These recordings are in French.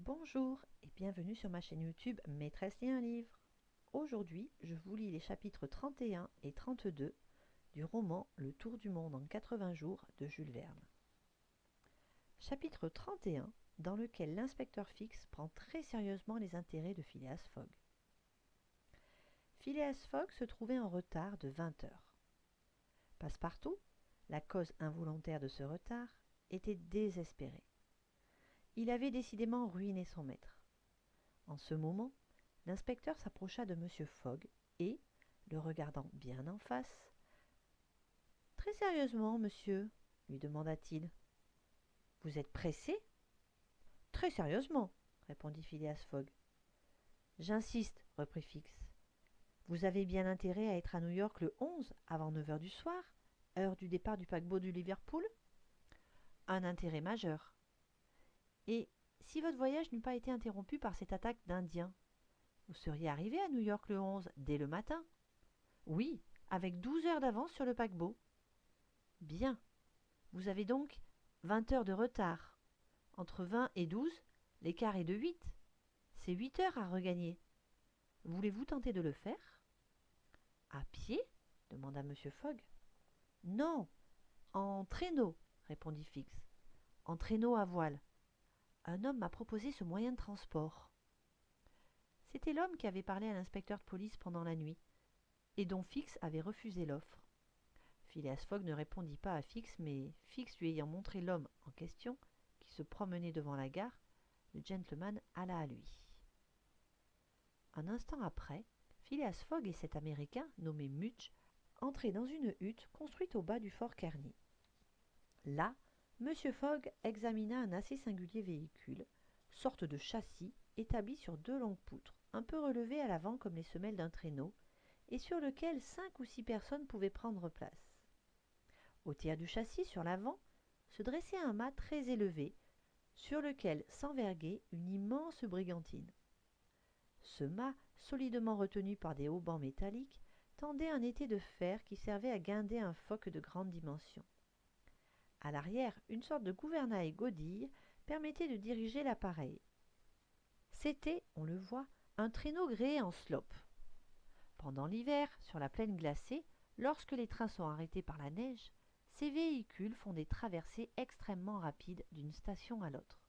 Bonjour et bienvenue sur ma chaîne YouTube Maîtresse lit un livre. Aujourd'hui, je vous lis les chapitres 31 et 32 du roman Le Tour du monde en 80 jours de Jules Verne. Chapitre 31, dans lequel l'inspecteur Fix prend très sérieusement les intérêts de Phileas Fogg. Phileas Fogg se trouvait en retard de 20 heures. Passepartout, la cause involontaire de ce retard, était désespéré. Il avait décidément ruiné son maître. En ce moment, l'inspecteur s'approcha de M. Fogg et, le regardant bien en face, « Très sérieusement, monsieur, lui demanda-t-il. « Vous êtes pressé ?»« Très sérieusement, répondit Phileas Fogg. « J'insiste, reprit Fix. Vous avez bien intérêt à être à New York le 11 avant 9 heures du soir, heure du départ du paquebot du Liverpool ? Un intérêt majeur. Et si votre voyage n'eût pas été interrompu par cette attaque d'Indiens, vous seriez arrivé à New York le 11 dès le matin ? Oui, avec 12 heures d'avance sur le paquebot. Bien. Vous avez donc 20 heures de retard. Entre 20 et 12, l'écart est de 8. C'est 8 heures à regagner. Voulez-vous tenter de le faire ? À pied ? Demanda M. Fogg. Non, en traîneau, répondit Fix. En traîneau à voile. Un homme m'a proposé ce moyen de transport. C'était l'homme qui avait parlé à l'inspecteur de police pendant la nuit, et dont Fix avait refusé l'offre. Phileas Fogg ne répondit pas à Fix, mais Fix lui ayant montré l'homme en question, qui se promenait devant la gare, le gentleman alla à lui. Un instant après, Phileas Fogg et cet Américain, nommé Mudge, entraient dans une hutte construite au bas du fort Kearny. Là, M. Fogg examina un assez singulier véhicule, sorte de châssis établi sur 2 longues poutres, un peu relevées à l'avant comme les semelles d'un traîneau, et sur lequel 5 ou 6 personnes pouvaient prendre place. Au tiers du châssis, sur l'avant, se dressait un mât très élevé, sur lequel s'enverguait une immense brigantine. Ce mât, solidement retenu par des haubans métalliques, tendait un étai de fer qui servait à guinder un foc de grande dimension. À l'arrière, une sorte de gouvernail godille permettait de diriger l'appareil. C'était, on le voit, un traîneau gréé en slope. Pendant l'hiver, sur la plaine glacée, lorsque les trains sont arrêtés par la neige, ces véhicules font des traversées extrêmement rapides d'une station à l'autre.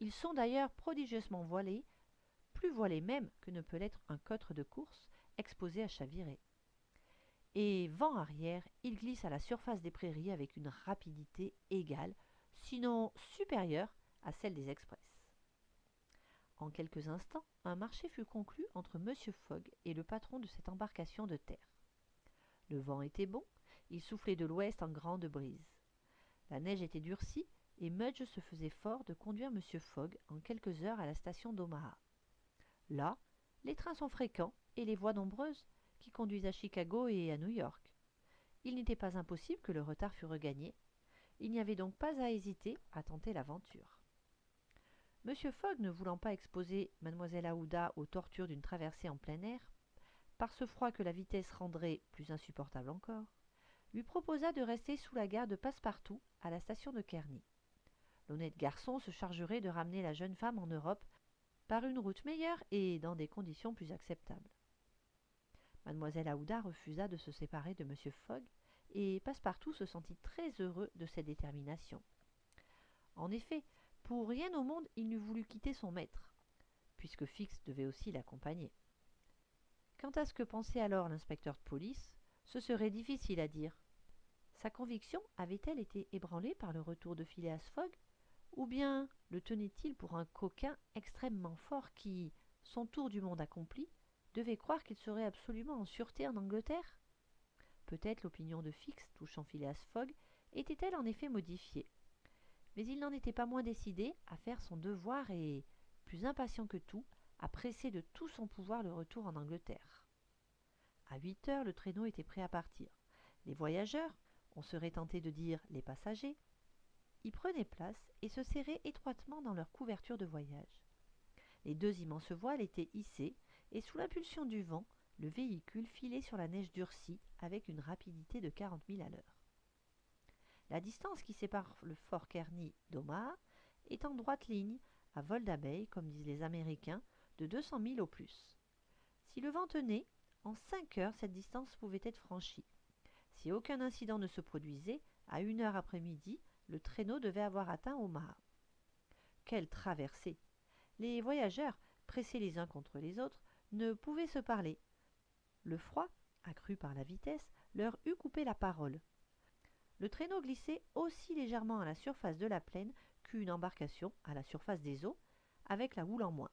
Ils sont d'ailleurs prodigieusement voilés, plus voilés même que ne peut l'être un cotre de course exposé à chavirer. Et vent arrière, ils glissent à la surface des prairies avec une rapidité égale, sinon supérieure, à celle des express. En quelques instants, un marché fut conclu entre M. Fogg et le patron de cette embarcation de terre. Le vent était bon, il soufflait de l'ouest en grande brise. La neige était durcie, et Mudge se faisait fort de conduire M. Fogg en quelques heures à la station d'Omaha. Là, les trains sont fréquents et les voies nombreuses, qui conduisent à Chicago et à New York. Il n'était pas impossible que le retard fût regagné. Il n'y avait donc pas à hésiter à tenter l'aventure. M. Fogg, ne voulant pas exposer Mlle Aouda aux tortures d'une traversée en plein air, par ce froid que la vitesse rendrait plus insupportable encore, lui proposa de rester sous la garde de Passepartout à la station de Kearny. L'honnête garçon se chargerait de ramener la jeune femme en Europe par une route meilleure et dans des conditions plus acceptables. Mlle Aouda refusa de se séparer de M. Fogg, et Passepartout se sentit très heureux de cette détermination. En effet, pour rien au monde il n'eût voulu quitter son maître, puisque Fix devait aussi l'accompagner. Quant à ce que pensait alors l'inspecteur de police, ce serait difficile à dire. Sa conviction avait-elle été ébranlée par le retour de Phileas Fogg, ou bien le tenait-il pour un coquin extrêmement fort qui, son tour du monde accompli, devait croire qu'il serait absolument en sûreté en Angleterre ? Peut-être l'opinion de Fix touchant Phileas Fogg était-elle en effet modifiée. Mais il n'en était pas moins décidé à faire son devoir et, plus impatient que tout, à presser de tout son pouvoir le retour en Angleterre. À 8 heures, le traîneau était prêt à partir. Les voyageurs, on serait tenté de dire les passagers, y prenaient place et se serraient étroitement dans leur couverture de voyage. Les 2 immenses voiles étaient hissées, et sous l'impulsion du vent, le véhicule filait sur la neige durcie avec une rapidité de 40 milles à l'heure. La distance qui sépare le fort Kearny d'Omaha est en droite ligne, à vol d'abeille, comme disent les Américains, de 200 milles au plus. Si le vent tenait, en 5 heures, cette distance pouvait être franchie. Si aucun incident ne se produisait, à 1 heure après-midi, le traîneau devait avoir atteint Omaha. Quelle traversée! Les voyageurs, pressés les uns contre les autres, ne pouvaient se parler. Le froid, accru par la vitesse, leur eût coupé la parole. Le traîneau glissait aussi légèrement à la surface de la plaine qu'une embarcation à la surface des eaux, avec la houle en moins.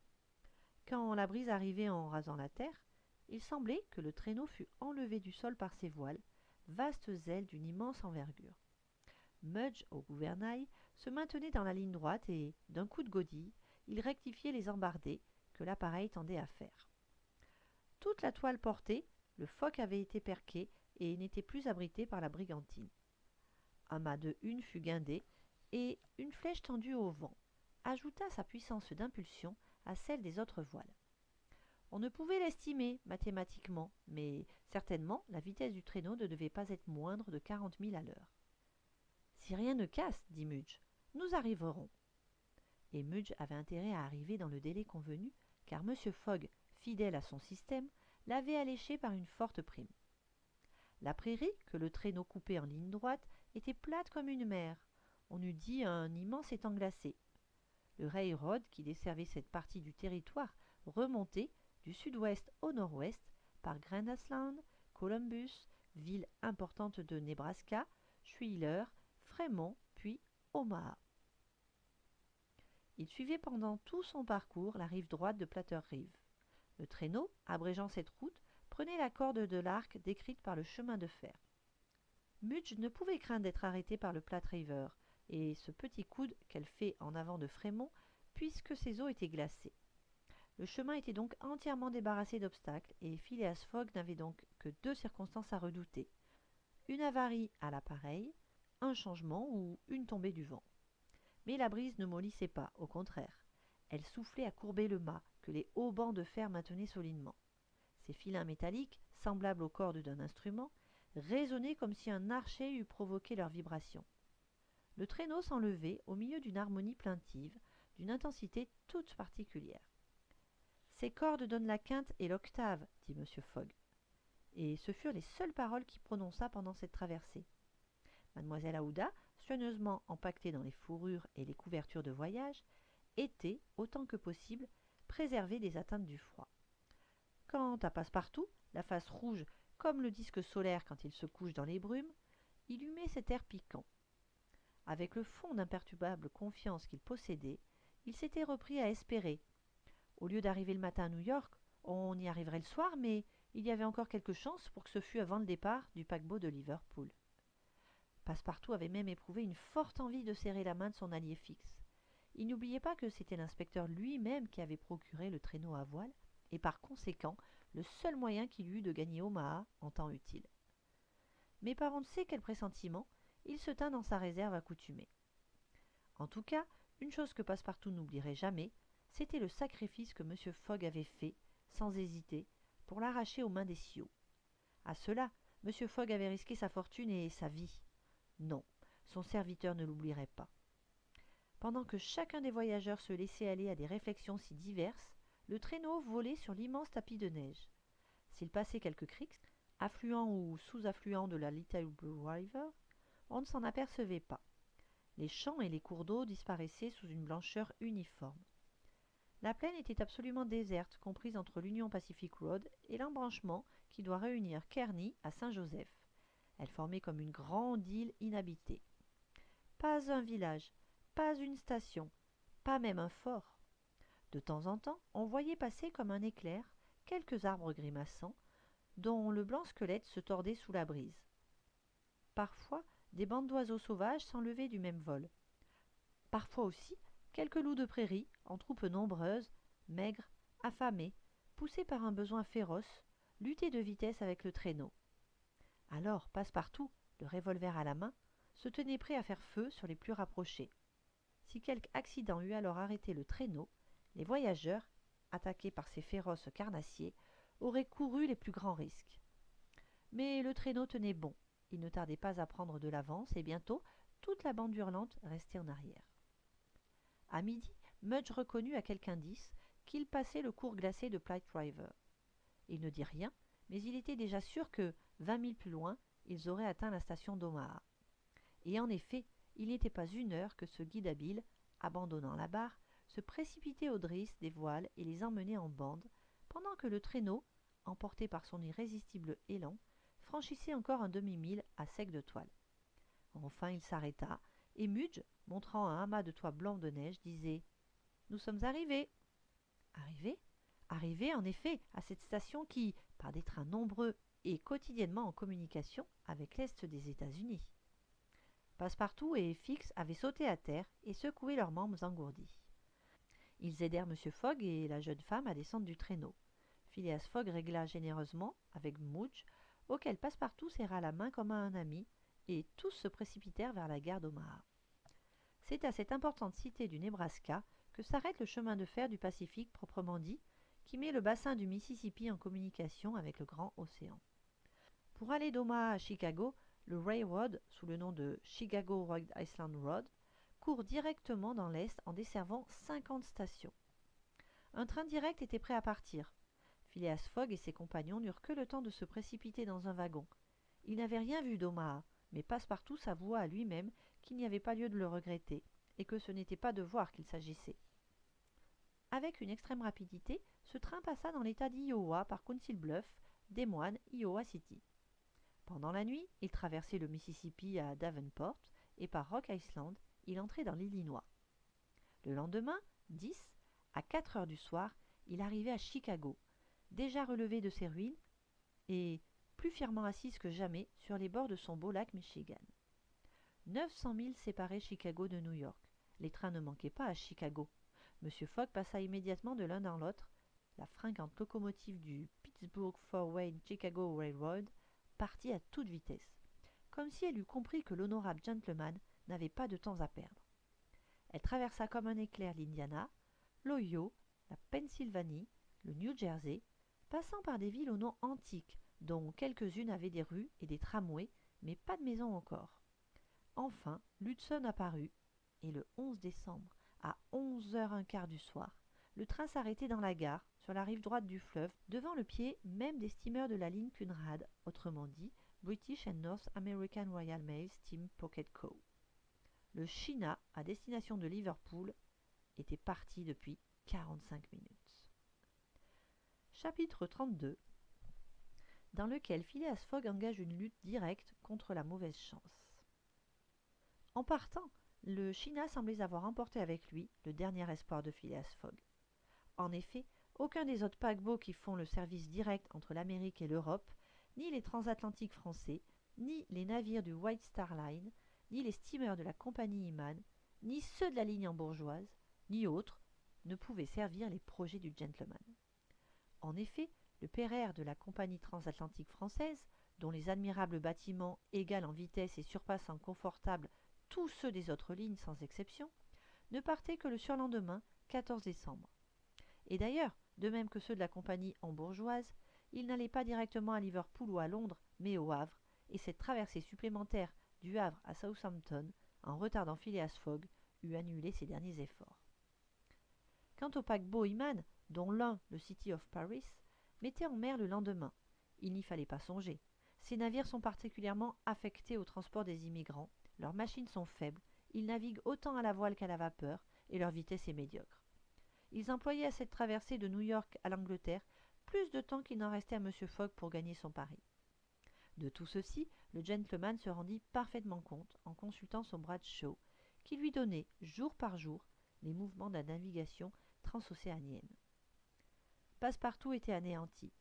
Quand la brise arrivait en rasant la terre, il semblait que le traîneau fût enlevé du sol par ses voiles, vastes ailes d'une immense envergure. Mudge, au gouvernail, se maintenait dans la ligne droite et, d'un coup de godille, il rectifiait les embardées que l'appareil tendait à faire. Toute la toile portée, le foc avait été perqué et n'était plus abrité par la brigantine. Un mât de hune fut guindé et une flèche tendue au vent ajouta sa puissance d'impulsion à celle des autres voiles. On ne pouvait l'estimer mathématiquement, mais certainement la vitesse du traîneau ne devait pas être moindre de 40 milles à l'heure. « Si rien ne casse, dit Mudge, nous arriverons. » Et Mudge avait intérêt à arriver dans le délai convenu, car M. Fogg, fidèle à son système, l'avait alléché par une forte prime. La prairie, que le traîneau coupait en ligne droite, était plate comme une mer. On eût dit un immense étang glacé. Le railroad, qui desservait cette partie du territoire, remontait du sud-ouest au nord-ouest par Grandasland, Columbus, ville importante de Nebraska, Schuyler, Fremont, puis Omaha. Il suivait pendant tout son parcours la rive droite de Platter Rive. Le traîneau, abrégeant cette route, prenait la corde de l'arc décrite par le chemin de fer. Mudge ne pouvait craindre d'être arrêté par le Platte River et ce petit coude qu'elle fait en avant de Fremont, puisque ses eaux étaient glacées. Le chemin était donc entièrement débarrassé d'obstacles et Phileas Fogg n'avait donc que 2 circonstances à redouter. Une avarie à l'appareil, un changement ou une tombée du vent. Mais la brise ne mollissait pas, au contraire. Elle soufflait à courber le mât, que les hauts bancs de fer maintenaient solidement. Ces filins métalliques, semblables aux cordes d'un instrument, résonnaient comme si un archet eût provoqué leur vibration. Le traîneau s'enlevait au milieu d'une harmonie plaintive, d'une intensité toute particulière. « Ces cordes donnent la quinte et l'octave, dit M. Fogg. » Et ce furent les seules paroles qu'il prononça pendant cette traversée. Mademoiselle Aouda, soigneusement empaquetée dans les fourrures et les couvertures de voyage, était, autant que possible, préservée des atteintes du froid. Quant à Passepartout, la face rouge comme le disque solaire quand il se couche dans les brumes, il humait cet air piquant. Avec le fond d'imperturbable confiance qu'il possédait, il s'était repris à espérer. Au lieu d'arriver le matin à New York, on y arriverait le soir, mais il y avait encore quelques chances pour que ce fût avant le départ du paquebot de Liverpool. Passepartout avait même éprouvé une forte envie de serrer la main de son allié fixe. Il n'oubliait pas que c'était l'inspecteur lui-même qui avait procuré le traîneau à voile, et par conséquent le seul moyen qu'il eût de gagner Omaha en temps utile. Mais par on ne sait quel pressentiment, il se tint dans sa réserve accoutumée. En tout cas, une chose que Passepartout n'oublierait jamais, c'était le sacrifice que M. Fogg avait fait, sans hésiter, pour l'arracher aux mains des Sioux. À cela, M. Fogg avait risqué sa fortune et sa vie. Non, son serviteur ne l'oublierait pas. Pendant que chacun des voyageurs se laissait aller à des réflexions si diverses, le traîneau volait sur l'immense tapis de neige. S'il passait quelques creeks, affluents ou sous-affluents de la Little Blue River, on ne s'en apercevait pas. Les champs et les cours d'eau disparaissaient sous une blancheur uniforme. La plaine était absolument déserte, comprise entre l'Union Pacific Road et l'embranchement qui doit réunir Kearney à Saint-Joseph. Elle formait comme une grande île inhabitée. Pas un village, pas une station, pas même un fort. De temps en temps, on voyait passer comme un éclair quelques arbres grimaçants, dont le blanc squelette se tordait sous la brise. Parfois, des bandes d'oiseaux sauvages s'enlevaient du même vol. Parfois aussi, quelques loups de prairie, en troupes nombreuses, maigres, affamés, poussés par un besoin féroce, luttaient de vitesse avec le traîneau. Alors Passepartout, le revolver à la main, se tenait prêt à faire feu sur les plus rapprochés. Si quelque accident eût alors arrêté le traîneau, les voyageurs, attaqués par ces féroces carnassiers, auraient couru les plus grands risques. Mais le traîneau tenait bon, il ne tardait pas à prendre de l'avance et bientôt toute la bande hurlante restait en arrière. À midi, Mudge reconnut à quelque indice qu'il passait le cours glacé de Platte River. Il ne dit rien, mais il était déjà sûr que, 20 milles plus loin, ils auraient atteint la station d'Omaha. Et en effet, il n'était pas une heure que ce guide habile, abandonnant la barre, se précipitait aux drisses des voiles et les emmenait en bande, pendant que le traîneau, emporté par son irrésistible élan, franchissait encore un demi-mille à sec de toile. Enfin il s'arrêta, et Mudge, montrant un amas de toits blancs de neige, disait « Nous sommes arrivés !» Arrivés ? Arrivés, en effet, à cette station qui, par des trains nombreux, est quotidiennement en communication avec l'Est des États-Unis. Passepartout et Fix avaient sauté à terre et secoué leurs membres engourdis. Ils aidèrent M. Fogg et la jeune femme à descendre du traîneau. Phileas Fogg régla généreusement avec Mudge, auquel Passepartout serra la main comme à un ami, et tous se précipitèrent vers la gare d'Omaha. C'est à cette importante cité du Nebraska que s'arrête le chemin de fer du Pacifique proprement dit, qui met le bassin du Mississippi en communication avec le grand océan. Pour aller d'Omaha à Chicago, le Railroad, sous le nom de Chicago Rhode Island Road, court directement dans l'est en desservant 50 stations. Un train direct était prêt à partir. Phileas Fogg et ses compagnons n'eurent que le temps de se précipiter dans un wagon. Ils n'avaient rien vu d'Omaha, mais Passepartout s'avoua à lui-même qu'il n'y avait pas lieu de le regretter, et que ce n'était pas de voir qu'il s'agissait. Avec une extrême rapidité, ce train passa dans l'État d'Iowa par Council Bluff, Des Moines, Iowa City. Pendant la nuit, il traversait le Mississippi à Davenport, et par Rock Island, il entrait dans l'Illinois. Le lendemain, 10, à 4 heures du soir, il arrivait à Chicago, déjà relevé de ses ruines, et plus fièrement assise que jamais sur les bords de son beau lac Michigan. 900 milles séparaient Chicago de New York. Les trains ne manquaient pas à Chicago. M. Fogg passa immédiatement de l'un dans l'autre. La fringante locomotive du Pittsburgh Fort Wayne Chicago Railroad partit à toute vitesse, comme si elle eût compris que l'honorable gentleman n'avait pas de temps à perdre. Elle traversa comme un éclair l'Indiana, l'Ohio, la Pennsylvanie, le New Jersey, passant par des villes aux noms antiques, dont quelques-unes avaient des rues et des tramways, mais pas de maisons encore. Enfin, l'Hudson apparut, et le 11 décembre, à 11h15 du soir, le train s'arrêtait dans la gare, sur la rive droite du fleuve, devant le pied même des steamers de la ligne Cunard, autrement dit British and North American Royal Mail Steam Pocket Co. Le China, à destination de Liverpool, était parti depuis 45 minutes. Chapitre 32, dans lequel Phileas Fogg engage une lutte directe contre la mauvaise chance. En partant, le China semblait avoir emporté avec lui le dernier espoir de Phileas Fogg. En effet, aucun des autres paquebots qui font le service direct entre l'Amérique et l'Europe, ni les transatlantiques français, ni les navires du White Star Line, ni les steamers de la compagnie Imman, ni ceux de la ligne hambourgeoise, ni autres, ne pouvaient servir les projets du gentleman. En effet, le Pereire de la compagnie transatlantique française, dont les admirables bâtiments égalent en vitesse et surpassent en confortable tous ceux des autres lignes sans exception, ne partait que le surlendemain, 14 décembre. Et d'ailleurs, de même que ceux de la compagnie hambourgeoise, ils n'allaient pas directement à Liverpool ou à Londres, mais au Havre, et cette traversée supplémentaire du Havre à Southampton, en retardant Phileas Fogg, eût annulé ses derniers efforts. Quant au paquebot Imman, dont l'un, le City of Paris, mettait en mer le lendemain, il n'y fallait pas songer. Ces navires sont particulièrement affectés au transport des immigrants, leurs machines sont faibles, ils naviguent autant à la voile qu'à la vapeur, et leur vitesse est médiocre. Ils employaient à cette traversée de New York à l'Angleterre plus de temps qu'il n'en restait à M. Fogg pour gagner son pari. De tout ceci, le gentleman se rendit parfaitement compte en consultant son Bradshaw, qui lui donnait, jour par jour, les mouvements de la navigation transocéanienne. Passepartout était anéanti.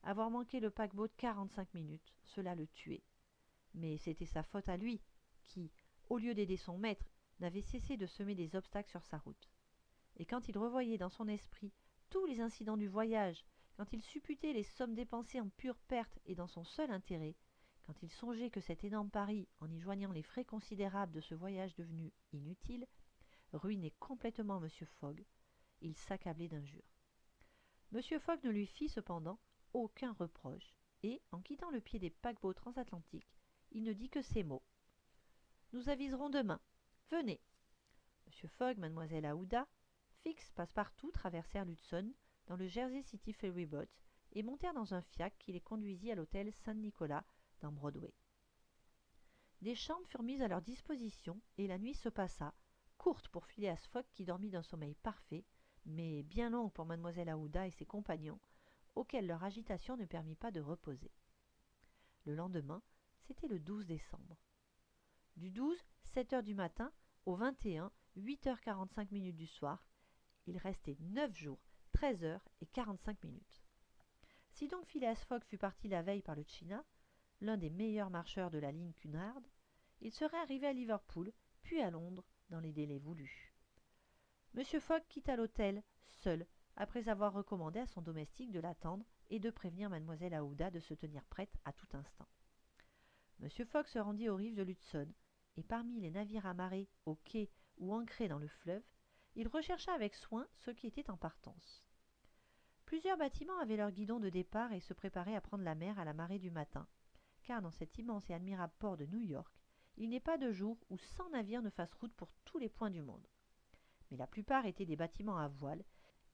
Avoir manqué le paquebot de 45 minutes, cela le tuait. Mais c'était sa faute à lui, qui, au lieu d'aider son maître, n'avait cessé de semer des obstacles sur sa route. Et quand il revoyait dans son esprit tous les incidents du voyage, quand il supputait les sommes dépensées en pure perte et dans son seul intérêt, quand il songeait que cet énorme pari, en y joignant les frais considérables de ce voyage devenu inutile, ruinait complètement M. Fogg, il s'accablait d'injures. M. Fogg ne lui fit cependant aucun reproche, et, en quittant le pied des paquebots transatlantiques, il ne dit que ces mots. « Nous aviserons demain. Venez. » M. Fogg, Mademoiselle Aouda, Fix, Passepartout traversèrent l'Hudson dans le Jersey City Ferryboat et montèrent dans un fiacre qui les conduisit à l'hôtel Saint-Nicolas dans Broadway. Des chambres furent mises à leur disposition et la nuit se passa, courte pour Phileas Fogg qui dormit d'un sommeil parfait, mais bien longue pour Mademoiselle Aouda et ses compagnons, auxquels leur agitation ne permit pas de reposer. Le lendemain, c'était le 12 décembre. Du 12, 7 heures du matin, au 21, 8h45 du soir, il restait 9 jours, 13 heures et 45 minutes. Si donc Phileas Fogg fut parti la veille par le China, l'un des meilleurs marcheurs de la ligne Cunard, il serait arrivé à Liverpool, puis à Londres, dans les délais voulus. M. Fogg quitta l'hôtel, seul, après avoir recommandé à son domestique de l'attendre et de prévenir Mademoiselle Aouda de se tenir prête à tout instant. M. Fogg se rendit aux rives de l'Hudson, et parmi les navires amarrés au quai ou ancrés dans le fleuve, il rechercha avec soin ceux qui étaient en partance. Plusieurs bâtiments avaient leur guidon de départ et se préparaient à prendre la mer à la marée du matin, car dans cet immense et admirable port de New York, il n'est pas de jour où 100 navires ne fassent route pour tous les points du monde. Mais la plupart étaient des bâtiments à voile,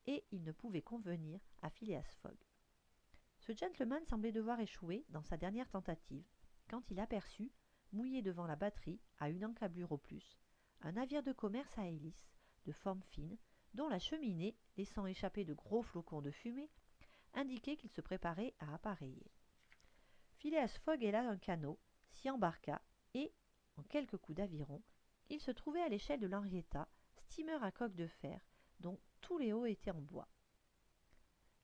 et ils ne pouvaient convenir à Phileas Fogg. Ce gentleman semblait devoir échouer dans sa dernière tentative, quand il aperçut, mouillé devant la batterie, à une encablure au plus, un navire de commerce à hélice, de forme fine, dont la cheminée, laissant échapper de gros flocons de fumée, indiquait qu'il se préparait à appareiller. Phileas Fogg héla un canot, s'y embarqua, et, en quelques coups d'aviron, il se trouvait à l'échelle de l'Henrietta, steamer à coque de fer, dont tous les hauts étaient en bois.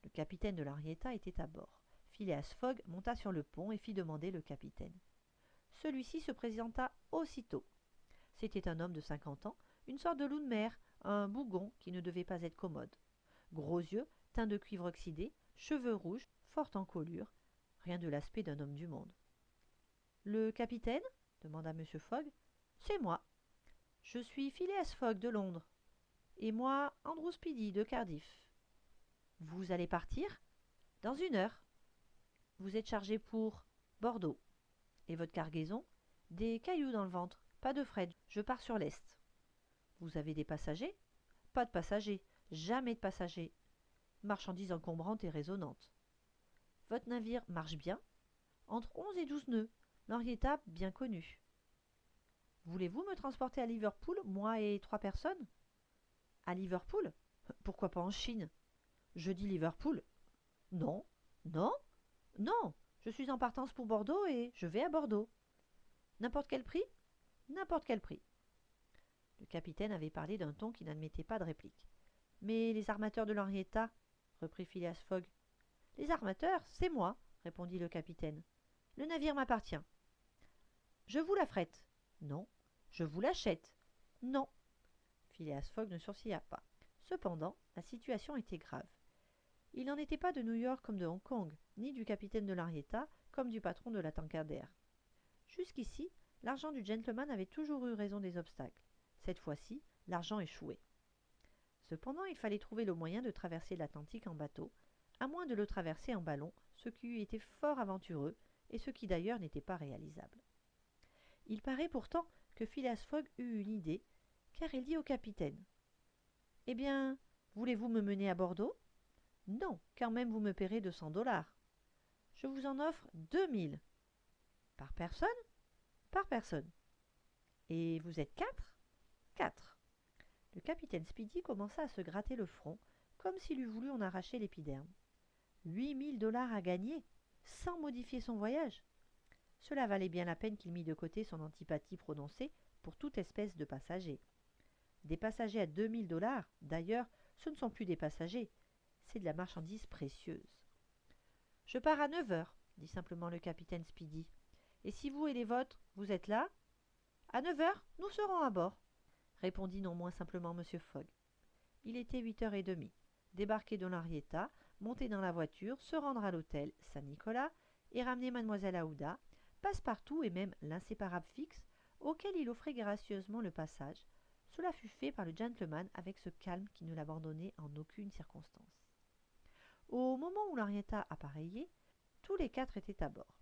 Le capitaine de l'Henrietta était à bord. Phileas Fogg monta sur le pont et fit demander le capitaine. Celui-ci se présenta aussitôt. C'était un homme de 50 ans, une sorte de loup de mer, un bougon qui ne devait pas être commode. Gros yeux, teint de cuivre oxydé, cheveux rouges, fort encolure, rien de l'aspect d'un homme du monde. « Le capitaine » demanda M. Fogg. « C'est moi. Je suis Phileas Fogg de Londres. Et moi, Andrew Speedy de Cardiff. »« Vous allez partir ?»« Dans 1 heure. »« Vous êtes chargé pour Bordeaux. Et votre cargaison ? Des cailloux dans le ventre, pas de fret, je pars sur l'est. Vous avez des passagers ? Pas de passagers, jamais de passagers. Marchandises encombrantes et résonnantes. Votre navire marche bien ? Entre 11 et 12 nœuds, l'Henrietta bien connue. Voulez-vous me transporter à Liverpool, moi et 3 personnes ? À Liverpool ? Pourquoi pas en Chine ? Je dis Liverpool. Non, non, non, je suis en partance pour Bordeaux et je vais à Bordeaux. N'importe quel prix ? N'importe quel prix. Le capitaine avait parlé d'un ton qui n'admettait pas de réplique. Mais les armateurs de l'Henrietta, reprit Phileas Fogg. Les armateurs, c'est moi, répondit le capitaine. Le navire m'appartient. Je vous l'affrète. Non. Je vous l'achète. Non. Phileas Fogg ne sourcilla pas. Cependant, la situation était grave. Il n'en était pas de New York comme de Hong Kong, ni du capitaine de l'Henrietta comme du patron de la Tankardère. Jusqu'ici, l'argent du gentleman avait toujours eu raison des obstacles. Cette fois-ci, l'argent échouait. Cependant, il fallait trouver le moyen de traverser l'Atlantique en bateau, à moins de le traverser en ballon, ce qui eût été fort aventureux, et ce qui d'ailleurs n'était pas réalisable. Il paraît pourtant que Phileas Fogg eut une idée, car il dit au capitaine « Eh bien, voulez-vous me mener à Bordeaux ? Non, car même vous me paierez 200 $. Je vous en offre 2000. Par personne ? Par personne. Et vous êtes 4 ? 4. Le capitaine Speedy commença à se gratter le front, comme s'il eût voulu en arracher l'épiderme. 8000 $ à gagner, sans modifier son voyage. Cela valait bien la peine qu'il mît de côté son antipathie prononcée pour toute espèce de passager. Des passagers à 2000 $, d'ailleurs, ce ne sont plus des passagers, c'est de la marchandise précieuse. « Je pars à 9 heures, dit simplement le capitaine Speedy. Et si vous et les vôtres, vous êtes là ? À 9 heures, nous serons à bord, répondit non moins simplement M. Fogg. Il était 8h30. Débarquer de l'Henrietta, monter dans la voiture, se rendre à l'hôtel Saint-Nicolas et ramener Mademoiselle Aouda, Passepartout et même l'inséparable Fix, auquel il offrait gracieusement le passage. Cela fut fait par le gentleman avec ce calme qui ne l'abandonnait en aucune circonstance. Au moment où l'Henrietta appareillait, tous les 4 étaient à bord.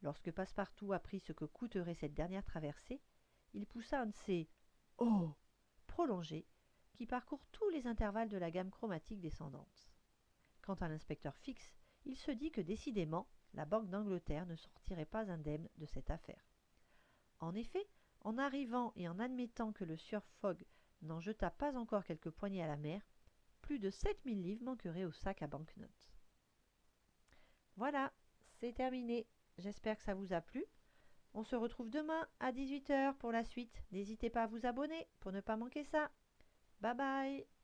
Lorsque Passepartout apprit ce que coûterait cette dernière traversée, il poussa un de ces « Oh !» prolongés qui parcourt tous les intervalles de la gamme chromatique descendante. Quant à l'inspecteur Fix, il se dit que décidément, la Banque d'Angleterre ne sortirait pas indemne de cette affaire. En effet, en arrivant et en admettant que le sieur Fogg n'en jeta pas encore quelques poignées à la mer, plus de 7000 livres manqueraient au sac à banknotes. Voilà, c'est terminé. J'espère que ça vous a plu. On se retrouve demain à 18 h pour la suite. N'hésitez pas à vous abonner pour ne pas manquer ça. Bye bye!